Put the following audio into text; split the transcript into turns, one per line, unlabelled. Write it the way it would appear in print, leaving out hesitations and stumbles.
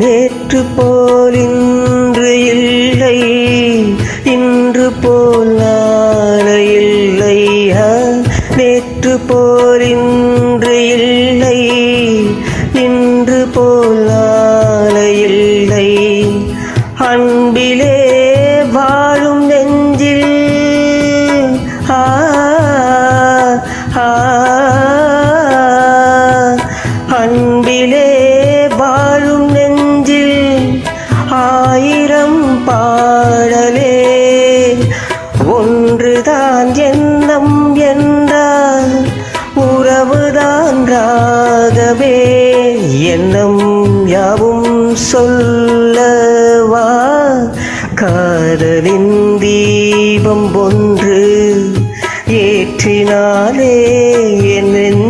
நேற்று போல் இன்று இல்லை, இன்று போல் நாளை இல்லை. நேற்று போல் இன்று இல்லை, இன்று போல் நாளை இல்லை. அன்பிலே வாழும் நெஞ்சில் அன்பிலே வாழும் நெஞ்சில் ஆயிரம் பாடலே. ஒன்றுதான் எண்ணம் என்றால் உறவுதான் ராகவே. எண்ணம் யாவும் சொல்